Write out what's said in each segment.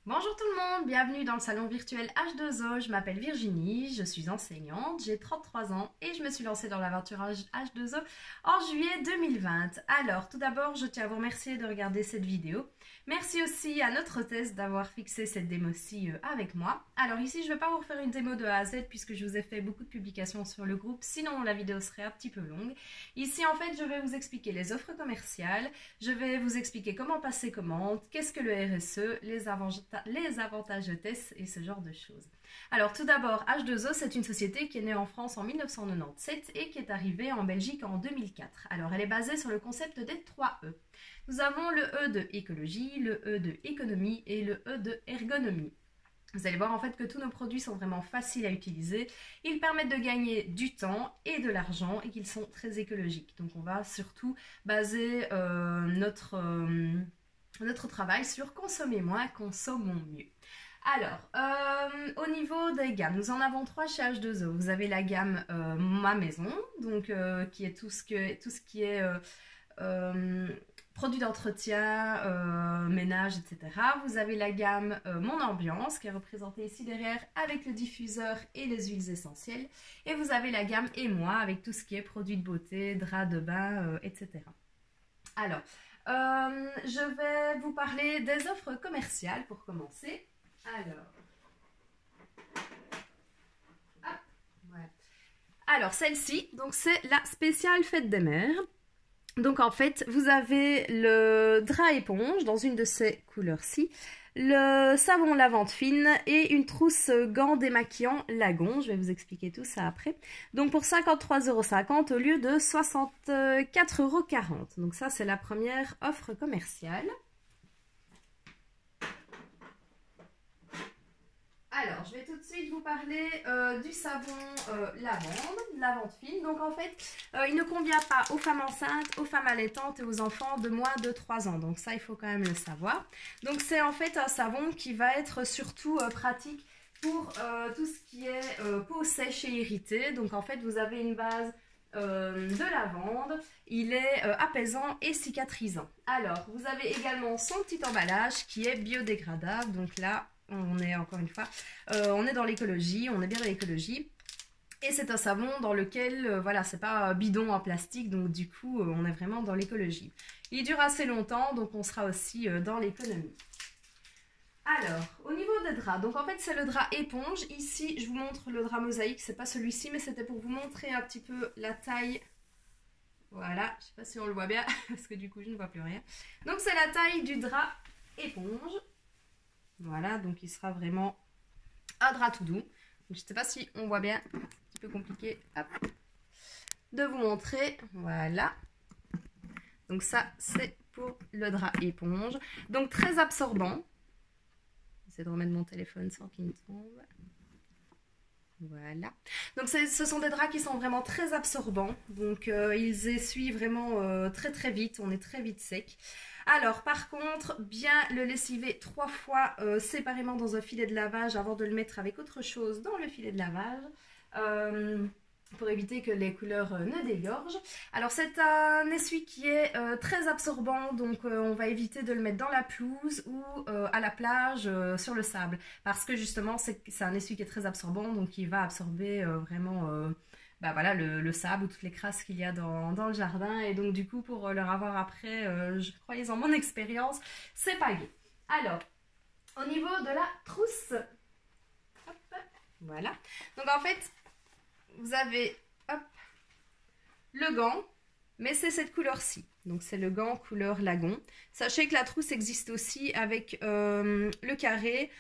Bonjour tout le monde, bienvenue dans le salon virtuel H2O. Je m'appelle Virginie, je suis enseignante, j'ai 33 ans et je me suis lancée dans l'aventure H2O en juillet 2020. Alors, tout d'abord, je tiens à vous remercier de regarder cette vidéo. Merci aussi à notre hôtesse d'avoir fixé cette démo-ci avec moi. Alors ici, je ne vais pas vous refaire une démo de A à Z puisque je vous ai fait beaucoup de publications sur le groupe, sinon la vidéo serait un petit peu longue. Ici, en fait, je vais vous expliquer les offres commerciales, je vais vous expliquer comment passer commande, qu'est-ce que le RSE, les avantages de test et ce genre de choses. Alors tout d'abord, H2O, c'est une société qui est née en France en 1997 et qui est arrivée en Belgique en 2004. Alors elle est basée sur le concept des 3 E. Nous avons le E de écologie, le E de économie et le E de ergonomie. Vous allez voir en fait que tous nos produits sont vraiment faciles à utiliser. Ils permettent de gagner du temps et de l'argent et qu'ils sont très écologiques. Donc on va surtout baser notre travail sur consommer moins, consommons mieux. Alors, au niveau des gammes, nous en avons 3 chez H2O. Vous avez la gamme Ma Maison, donc qui est tout ce qui est produits d'entretien, ménage, etc. Vous avez la gamme Mon Ambiance, qui est représentée ici derrière avec le diffuseur et les huiles essentielles. Et vous avez la gamme Et Moi, avec tout ce qui est produits de beauté, draps de bain, etc. Alors, je vais vous parler des offres commerciales pour commencer. Alors celle-ci, donc c'est la spéciale Fête des Mères. Donc en fait, vous avez le drap éponge dans une de ces couleurs-ci, le savon lavande fine et une trousse gants démaquillant Lagon. Je vais vous expliquer tout ça après. Donc pour 53,50 € au lieu de 64,40 €. Donc ça, c'est la première offre commerciale. Alors, je vais tout de suite vous parler du savon lavande fine. Donc en fait, il ne convient pas aux femmes enceintes, aux femmes allaitantes et aux enfants de moins de 3 ans. Donc ça, il faut quand même le savoir. Donc c'est en fait un savon qui va être surtout pratique pour tout ce qui est peau sèche et irritée. Donc en fait, vous avez une base de lavande, il est apaisant et cicatrisant. Alors, vous avez également son petit emballage qui est biodégradable. Donc là, on est encore une fois, on est dans l'écologie, on est bien dans l'écologie. Et c'est un savon dans lequel, voilà, c'est pas bidon en plastique, donc du coup, on est vraiment dans l'écologie. Il dure assez longtemps, donc on sera aussi dans l'économie. Alors, au niveau des draps, donc en fait c'est le drap éponge. Ici, je vous montre le drap mosaïque, c'est pas celui-ci, mais c'était pour vous montrer un petit peu la taille. Voilà, je sais pas si on le voit bien, parce que du coup je ne vois plus rien. Donc c'est la taille du drap éponge. Voilà, donc il sera vraiment un drap tout doux. Je ne sais pas si on voit bien, un petit peu compliqué hop, de vous montrer. Voilà. Donc ça, c'est pour le drap éponge. Donc très absorbant. J'essaie de remettre mon téléphone sans qu'il me tombe. Voilà. Donc ce sont des draps qui sont vraiment très absorbants. Donc ils essuient vraiment très très vite. On est très vite sec. Alors par contre, bien le lessiver 3 fois séparément dans un filet de lavage avant de le mettre avec autre chose dans le filet de lavage. Pour éviter que les couleurs ne dégorgent. Alors c'est un essuie qui est très absorbant, donc on va éviter de le mettre dans la pelouse ou à la plage sur le sable, parce que justement c'est un essuie qui est très absorbant, donc il va absorber vraiment bah voilà, le sable ou toutes les crasses qu'il y a dans le jardin, et donc du coup pour leur avoir après, je croyais en mon expérience, c'est pas gai. Alors, au niveau de la trousse, hop, voilà, donc en fait, vous avez hop, le gant, mais c'est cette couleur-ci. Donc c'est le gant couleur Lagon. Sachez que la trousse existe aussi avec le carré,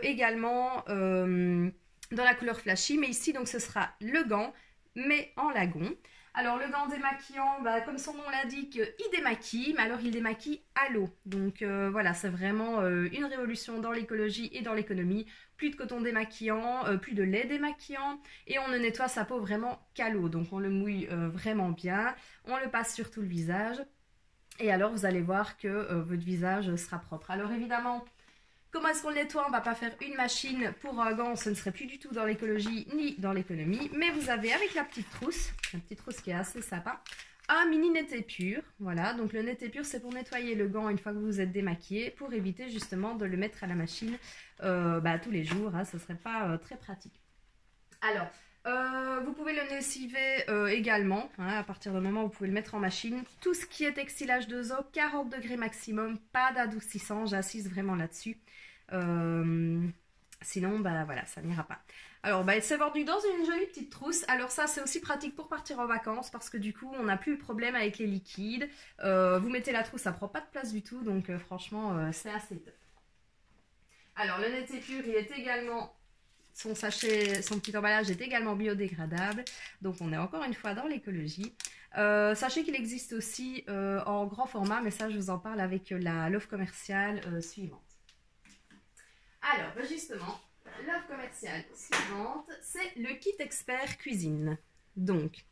également dans la couleur flashy. Mais ici, donc ce sera le gant, mais en Lagon. Alors le gant démaquillant, bah, comme son nom l'indique, il démaquille, mais alors il démaquille à l'eau. Donc voilà, c'est vraiment une révolution dans l'écologie et dans l'économie. Plus de coton démaquillant, plus de lait démaquillant, et on ne nettoie sa peau vraiment qu'à l'eau. Donc on le mouille vraiment bien, on le passe sur tout le visage, et alors vous allez voir que votre visage sera propre. Alors évidemment, comment est-ce qu'on le nettoie? On ne va pas faire une machine pour un gant, ce ne serait plus du tout dans l'écologie ni dans l'économie. Mais vous avez avec la petite trousse qui est assez sympa, un mini netépure. Voilà, donc le netépure, c'est pour nettoyer le gant une fois que vous êtes démaquillé, pour éviter justement de le mettre à la machine tous les jours. Hein, ce ne serait pas très pratique. Alors, vous pouvez le lessiver également, hein, à partir du moment où vous pouvez le mettre en machine. Tout ce qui est textilage de eau, 40 degrés maximum, pas d'adoucissant, j'insiste vraiment là-dessus. Sinon, voilà, ça n'ira pas. Alors, c'est vendu dans une jolie petite trousse. Alors ça, c'est aussi pratique pour partir en vacances parce que du coup, on n'a plus de problème avec les liquides. Vous mettez la trousse, ça prend pas de place du tout, donc franchement, c'est assez top. Alors, le netépure, il est également... Son sachet, son petit emballage est également biodégradable. Donc, on est encore une fois dans l'écologie. Sachez qu'il existe aussi en grand format, mais ça, je vous en parle avec l'offre commerciale suivante. Alors, justement, l'offre commerciale suivante, c'est le kit expert cuisine. Donc,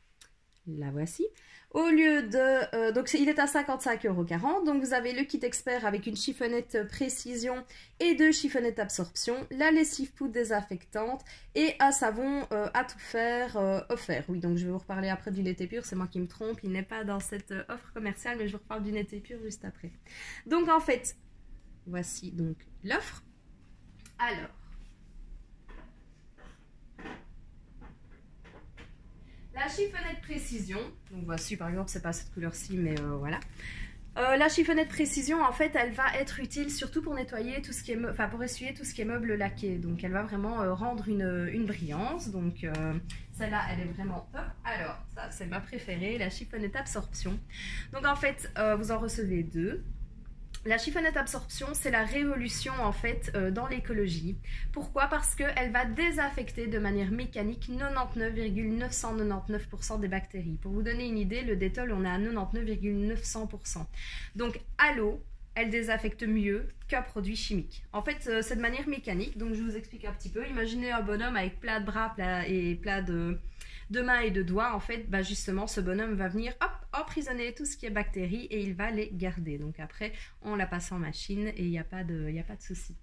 la voici. Au lieu de... donc, il est à 55,40 €. Donc, vous avez le kit expert avec une chiffonnette précision et 2 chiffonnettes absorption, la lessive poudre désinfectante et un savon à tout faire offert. Oui, donc je vais vous reparler après du netépure. C'est moi qui me trompe. Il n'est pas dans cette offre commerciale, mais je vous reparle du netépure juste après. Donc, en fait, voici donc l'offre. Alors, la chiffonnette précision, donc voici par exemple, c'est pas cette couleur-ci, mais voilà. La chiffonnette précision, en fait, elle va être utile surtout pour nettoyer tout ce qui est, pour essuyer tout ce qui est meubles laqués. Donc, elle va vraiment rendre une brillance. Donc, celle-là, elle est vraiment top. Alors, ça, c'est ma préférée, la chiffonnette absorption. Donc, en fait, vous en recevez 2. La chiffonnette absorption, c'est la révolution en fait dans l'écologie. Pourquoi? Parce qu'elle va désinfecter de manière mécanique 99,999% des bactéries. Pour vous donner une idée, le Dettol, on est à 99,900%. Donc à l'eau, elle désinfecte mieux qu'un produit chimique. En fait, c'est de manière mécanique, donc je vous explique un petit peu. Imaginez un bonhomme avec plein de bras et plein de mains et de doigts. En fait, justement, ce bonhomme va venir emprisonner tout ce qui est bactéries et il va les garder. Donc après, on la passe en machine et il n'y a pas de souci.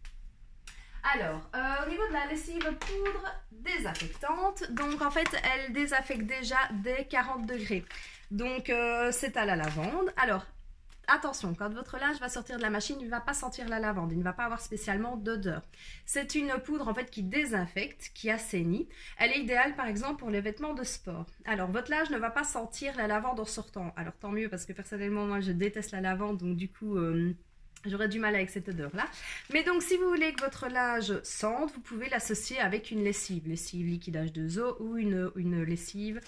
Alors, au niveau de la lessive poudre désinfectante, donc en fait, elle désinfecte déjà dès 40 degrés. Donc, c'est à la lavande. Alors, attention, quand votre linge va sortir de la machine, il ne va pas sentir la lavande, il ne va pas avoir spécialement d'odeur. C'est une poudre en fait qui désinfecte, qui assainit. Elle est idéale par exemple pour les vêtements de sport. Alors votre linge ne va pas sentir la lavande en sortant. Alors tant mieux parce que personnellement moi je déteste la lavande, donc du coup j'aurais du mal avec cette odeur là. Mais donc si vous voulez que votre linge sente, vous pouvez l'associer avec une lessive liquide H2O ou une lessive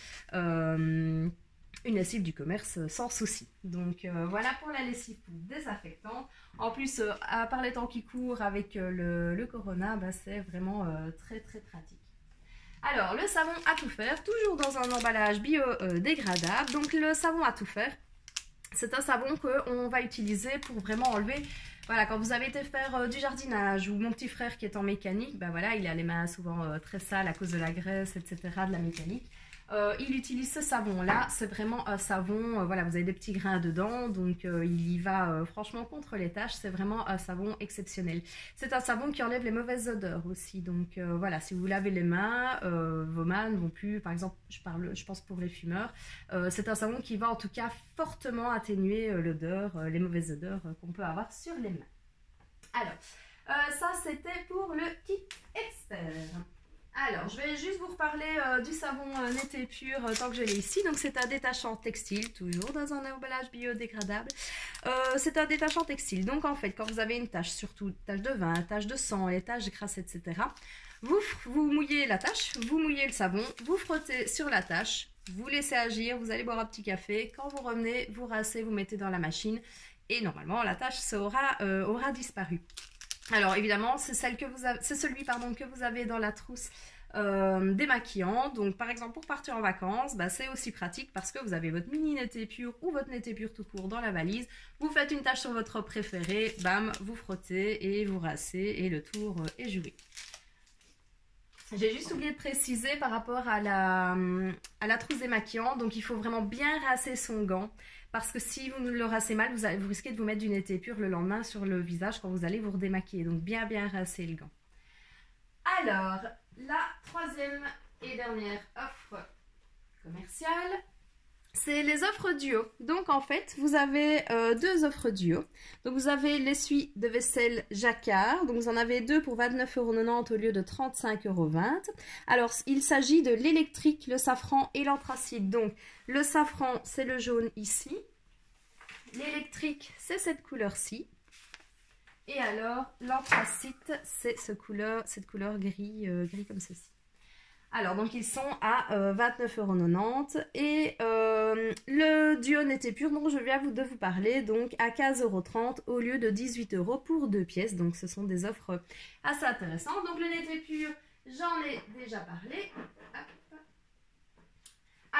du commerce sans souci. Donc voilà pour la lessive désinfectante. En plus, à part les temps qui courent avec le Corona, c'est vraiment très très pratique. Alors le savon à tout faire, toujours dans un emballage biodégradable. Donc le savon à tout faire, c'est un savon qu'on va utiliser pour vraiment enlever... Voilà, quand vous avez été faire du jardinage ou mon petit frère qui est en mécanique, voilà, il a les mains souvent très sales à cause de la graisse, etc., de la mécanique. Il utilise ce savon-là, c'est vraiment un savon, voilà, vous avez des petits grains dedans, donc il y va franchement contre les taches, c'est vraiment un savon exceptionnel. C'est un savon qui enlève les mauvaises odeurs aussi, donc voilà, si vous lavez les mains, vos mains ne vont plus, par exemple, je pense pour les fumeurs, c'est un savon qui va en tout cas fortement atténuer l'odeur, les mauvaises odeurs qu'on peut avoir sur les mains. Alors, ça c'était pour le kit expert. Alors, je vais juste vous reparler du savon netépure tant que je l'ai ici. Donc, c'est un détachant textile, toujours dans un emballage biodégradable. C'est un détachant textile. Donc, en fait, quand vous avez une tache, surtout tache de vin, tache de sang, les taches de crasse, etc., vous mouillez la tache, vous mouillez le savon, vous frottez sur la tache, vous laissez agir, vous allez boire un petit café. Quand vous revenez, vous rincez, vous mettez dans la machine et normalement, la tache aura disparu. Alors évidemment, c'est celui que vous avez dans la trousse démaquillant. Donc par exemple pour partir en vacances, c'est aussi pratique parce que vous avez votre mini netépure ou votre netépure tout court dans la valise. Vous faites une tache sur votre robe préférée, bam, vous frottez et vous rincez et le tour est joué. J'ai juste oublié de préciser par rapport à la trousse démaquillant, donc il faut vraiment bien rincer son gant. Parce que si vous le rincez mal, vous risquez de vous mettre du netépure le lendemain sur le visage quand vous allez vous redémaquiller. Donc bien rincer le gant. Alors, la troisième et dernière offre commerciale. c'est les offres duo. Donc en fait, vous avez deux offres duo. Donc vous avez l'essuie de vaisselle Jacquard. Donc vous en avez deux pour 29,90 € au lieu de 35,20 €. Alors il s'agit de l'électrique, le safran et l'anthracite. Donc le safran, c'est le jaune ici. L'électrique, c'est cette couleur-ci. Et alors l'anthracite, c'est cette couleur gris, gris comme ceci. Alors, donc ils sont à 29,90 € et le duo n'était pur dont je viens de vous parler, donc à 15,30 € au lieu de 18 € pour deux pièces. Donc ce sont des offres assez intéressantes. Donc le n'était pur, j'en ai déjà parlé. Hop.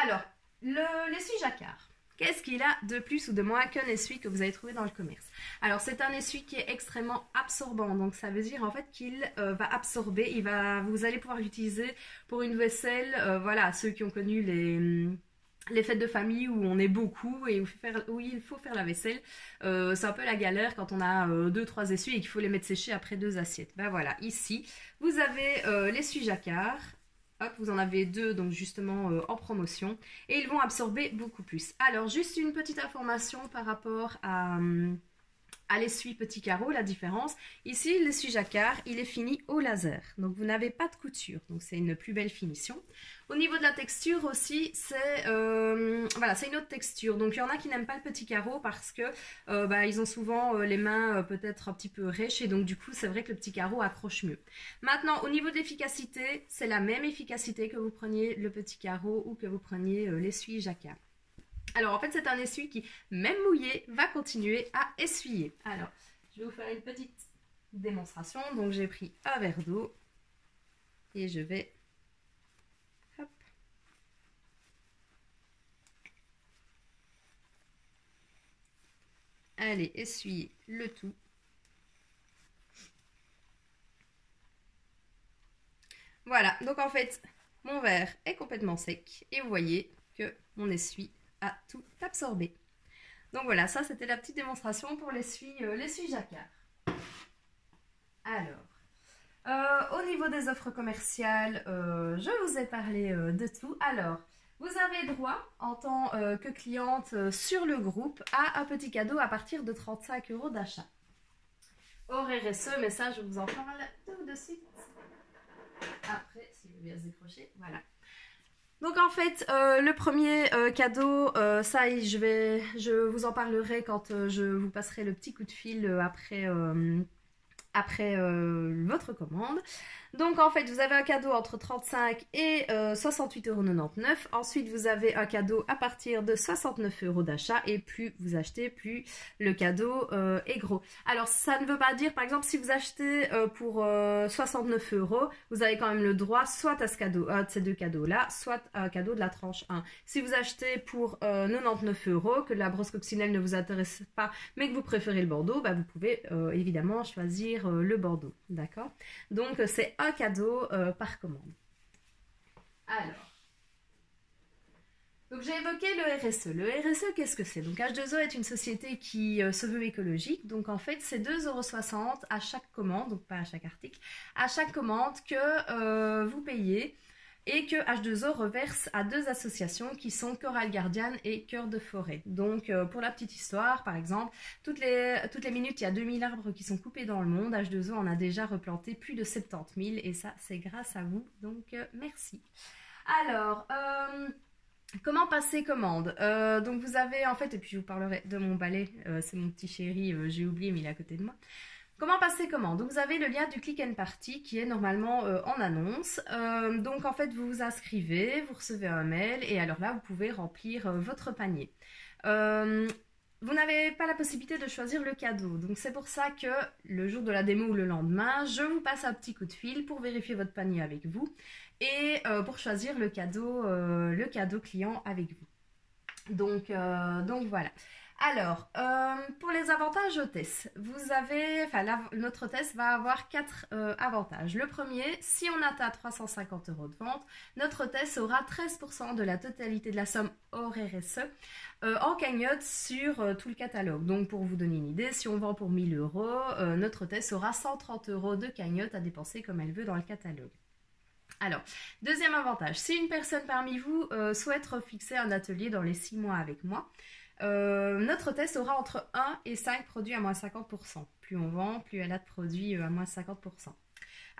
Alors, l'essuie Jacquard. Qu'est-ce qu'il a de plus ou de moins qu'un essuie que vous allez trouver dans le commerce? Alors c'est un essuie qui est extrêmement absorbant, donc ça veut dire en fait qu'il va absorber, vous allez pouvoir l'utiliser pour une vaisselle, voilà, ceux qui ont connu les fêtes de famille où on est beaucoup et où il faut faire la vaisselle, c'est un peu la galère quand on a 2-3 essuies et qu'il faut les mettre sécher après 2 assiettes. Ben voilà, ici vous avez l'essuie Jacquard. Hop, vous en avez deux donc justement en promotion et ils vont absorber beaucoup plus. Alors juste une petite information par rapport à l'essuie petit carreau, la différence. Ici l'essuie Jacquard, il est fini au laser, donc vous n'avez pas de couture, donc c'est une plus belle finition. Au niveau de la texture aussi, c'est voilà, c'est une autre texture. Donc il y en a qui n'aiment pas le petit carreau parce que ils ont souvent les mains peut-être un petit peu rêches et donc du coup c'est vrai que le petit carreau accroche mieux. Maintenant au niveau de l'efficacité, c'est la même efficacité que vous preniez le petit carreau ou que vous preniez l'essuie Jacquard. Alors en fait c'est un essuie qui, même mouillé, va continuer à essuyer. Alors je vais vous faire une petite démonstration. Donc j'ai pris un verre d'eau et je vais aller essuyer le tout. Voilà, donc en fait, mon verre est complètement sec et vous voyez que mon essuie a tout absorbé. Donc voilà, ça c'était la petite démonstration pour l'essuie Jacquard. Alors, au niveau des offres commerciales, je vous ai parlé de tout. Alors, vous avez droit, en tant que cliente sur le groupe, à un petit cadeau à partir de 35 € d'achat. Hors RSE, mais ça, je vous en parle tout de suite. Après, si je vais se décrocher, voilà. Donc en fait, le premier cadeau, ça, je vous en parlerai quand je vous passerai le petit coup de fil après votre commande. Donc en fait, vous avez un cadeau entre 35 et 68,99 €. Ensuite, vous avez un cadeau à partir de 69 € d'achat et plus vous achetez, plus le cadeau est gros. Alors ça ne veut pas dire, par exemple, si vous achetez pour 69 €, vous avez quand même le droit soit à ce cadeau, de ces deux cadeaux-là, soit à un cadeau de la tranche 1. Si vous achetez pour 99 €, que la brosse coccinelle ne vous intéresse pas, mais que vous préférez le Bordeaux, vous pouvez évidemment choisir le Bordeaux, d'accord? Donc c'est un cadeau par commande. Alors, donc j'ai évoqué le RSE. Le RSE, qu'est-ce que c'est? Donc H2O est une société qui se veut écologique. Donc en fait, c'est 2,60 € à chaque commande, donc pas à chaque article, à chaque commande que vous payez et que H2O reverse à deux associations qui sont Coral Guardian et Cœur de Forêt. Donc pour la petite histoire, par exemple, toutes les minutes, il y a 2000 arbres qui sont coupés dans le monde. H2O en a déjà replanté plus de 70 000 et ça, c'est grâce à vous. Donc merci. Alors, comment passer commande? Donc vous avez en fait, et puis je vous parlerai de mon balai, c'est mon petit chéri, j'ai oublié mais il est à côté de moi. Comment passer commande? Donc vous avez le lien du Click and Party qui est normalement en annonce. Donc en fait vous vous inscrivez, vous recevez un mail et alors là vous pouvez remplir votre panier. Vous n'avez pas la possibilité de choisir le cadeau. Donc c'est pour ça que le jour de la démo ou le lendemain, je vous passe un petit coup de fil pour vérifier votre panier avec vous et pour choisir le cadeau client avec vous. Donc voilà. Alors, pour les avantages hôtesse, notre hôtesse va avoir 4 avantages. Le premier, si on atteint 350 € de vente, notre hôtesse aura 13% de la totalité de la somme hors RSE en cagnotte sur tout le catalogue. Donc, pour vous donner une idée, si on vend pour 1000 €, notre hôtesse aura 130 € de cagnotte à dépenser comme elle veut dans le catalogue. Alors, deuxième avantage, si une personne parmi vous souhaite fixer un atelier dans les 6 mois avec moi, notre hôtesse aura entre 1 et 5 produits à moins 50%. Plus on vend, plus elle a de produits à moins 50%.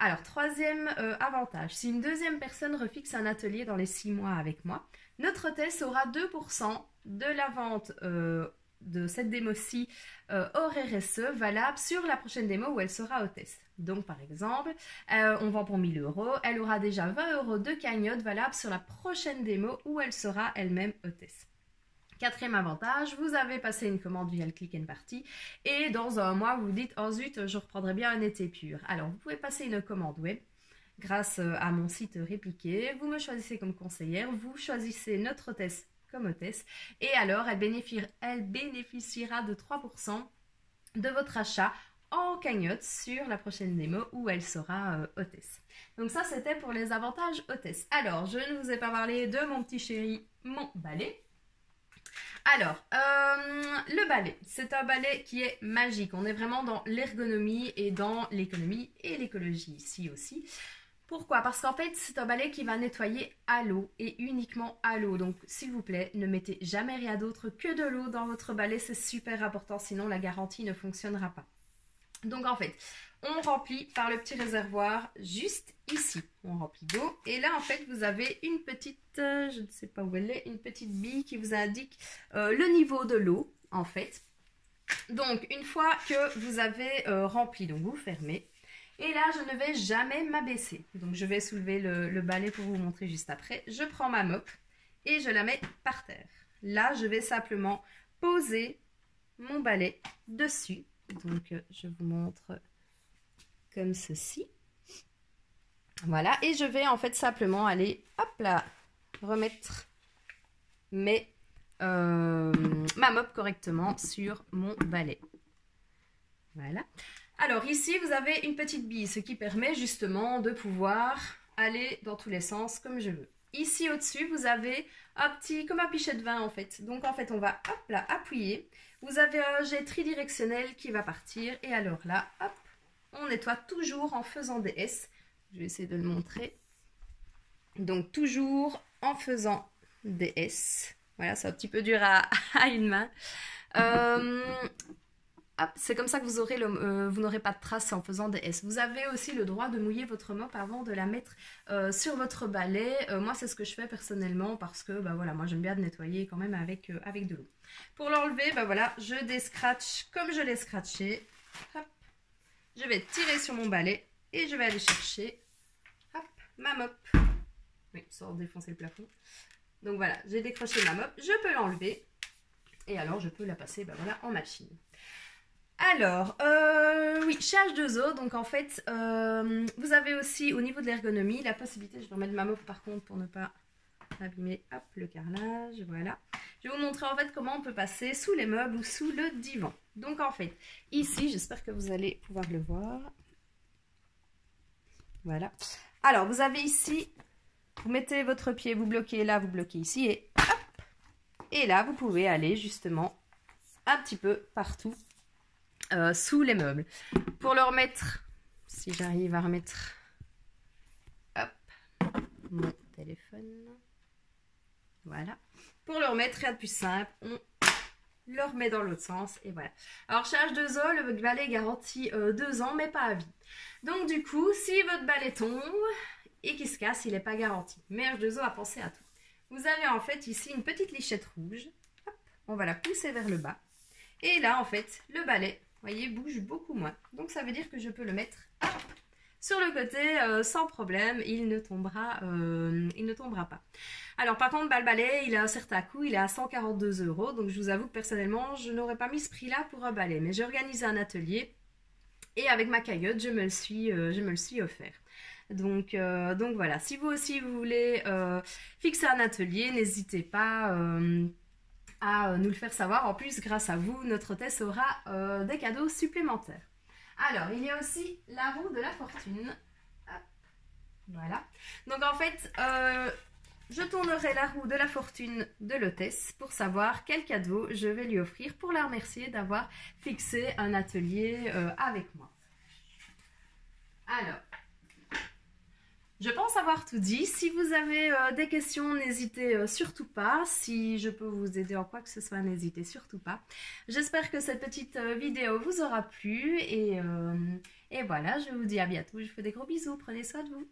Alors, troisième avantage, si une deuxième personne refixe un atelier dans les 6 mois avec moi, notre hôtesse aura 2% de la vente de cette démo-ci hors RSE valable sur la prochaine démo où elle sera hôtesse. Donc, par exemple, on vend pour 1 000 €, elle aura déjà 20 € de cagnotte valable sur la prochaine démo où elle sera elle-même hôtesse. Quatrième avantage, vous avez passé une commande via le Click and Party et dans un mois, vous vous dites « Oh zut, je reprendrai bien un été pur ». Alors, vous pouvez passer une commande web grâce à mon site répliqué. Vous me choisissez comme conseillère, vous choisissez notre hôtesse comme hôtesse et alors, elle bénéficiera de 3% de votre achat en cagnotte sur la prochaine démo où elle sera hôtesse. Donc ça, c'était pour les avantages hôtesse. Alors, je ne vous ai pas parlé de mon petit chéri, mon balai. Alors, le balai, c'est un balai qui est magique. On est vraiment dans l'ergonomie et dans l'économie et l'écologie ici aussi. Pourquoi? Parce qu'en fait, c'est un balai qui va nettoyer à l'eau et uniquement à l'eau. Donc, s'il vous plaît, ne mettez jamais rien d'autre que de l'eau dans votre balai. C'est super important, sinon la garantie ne fonctionnera pas. Donc, en fait, on remplit par le petit réservoir juste ici. On remplit d'eau. Et là, en fait, vous avez une petite, je ne sais pas où elle est, une petite bille qui vous indique le niveau de l'eau, en fait. Donc, une fois que vous avez rempli, donc vous fermez. Et là, je ne vais jamais m'abaisser. Donc, je vais soulever le balai pour vous montrer juste après. Je prends ma mop et je la mets par terre. Là, je vais simplement poser mon balai dessus. Donc, je vous montre comme ceci. Voilà. Et je vais en fait simplement aller, hop là, remettre ma mop correctement sur mon balai. Voilà. Alors ici, vous avez une petite bille, ce qui permet justement de pouvoir aller dans tous les sens comme je veux. Ici au-dessus, vous avez un petit, comme un pichet de vin en fait. Donc en fait, on va hop là, appuyer. Vous avez un jet tridirectionnel qui va partir. Et alors là, hop, on nettoie toujours en faisant des S. Je vais essayer de le montrer. Donc toujours en faisant des S. Voilà, c'est un petit peu dur à une main. C'est comme ça que vous n'aurez pas de traces en faisant des S. Vous avez aussi le droit de mouiller votre mop avant de la mettre sur votre balai. Moi, c'est ce que je fais personnellement parce que voilà, moi j'aime bien de nettoyer quand même avec de l'eau. Pour l'enlever, voilà, je déscratche comme je l'ai scratché. Hop. Je vais tirer sur mon balai et je vais aller chercher hop, ma mop. Oui, sans défoncer le plafond. Donc voilà, j'ai décroché ma mop. Je peux l'enlever et alors je peux la passer voilà, en machine. Alors, oui, chez H2O, donc en fait, vous avez aussi au niveau de l'ergonomie la possibilité, je vais remettre ma mop par contre pour ne pas abîmer hop, le carrelage, voilà. Je vais vous montrer en fait comment on peut passer sous les meubles ou sous le divan. Donc en fait, ici, j'espère que vous allez pouvoir le voir. Voilà. Alors, vous avez ici, vous mettez votre pied, vous bloquez là, vous bloquez ici et hop. Et là, vous pouvez aller justement un petit peu partout. Sous les meubles. Pour le remettre, si j'arrive à remettre hop, mon téléphone, voilà. Pour le remettre, rien de plus simple, on le remet dans l'autre sens et voilà. Alors chez H2O, le balai garantit 2 ans mais pas à vie. Donc du coup, si votre balai tombe et qu'il se casse, il n'est pas garanti. Mais H2O a pensé à tout. Vous avez en fait ici une petite lichette rouge. Hop, on va la pousser vers le bas. Et là en fait, le balai, voyez, bouge beaucoup moins. Donc ça veut dire que je peux le mettre hop, sur le côté sans problème. Il ne tombera pas. Alors par contre, le balai, il a un certain coût. Il est à 142 €. Donc je vous avoue que personnellement, je n'aurais pas mis ce prix-là pour un balai. Mais j'ai organisé un atelier. Et avec ma cagnotte, je me le suis offert. Donc voilà. Si vous aussi, vous voulez fixer un atelier, n'hésitez pas à nous le faire savoir. En plus, grâce à vous, notre hôtesse aura des cadeaux supplémentaires. Alors, il y a aussi la roue de la fortune. Hop. Voilà. Donc, en fait, je tournerai la roue de la fortune de l'hôtesse pour savoir quel cadeau je vais lui offrir pour la remercier d'avoir fixé un atelier avec moi. Alors, je pense avoir avoir tout dit. Si vous avez des questions, n'hésitez surtout pas. Si je peux vous aider en quoi que ce soit, n'hésitez surtout pas. J'espère que cette petite vidéo vous aura plu et voilà, je vous dis à bientôt. Je vous fais des gros bisous. Prenez soin de vous.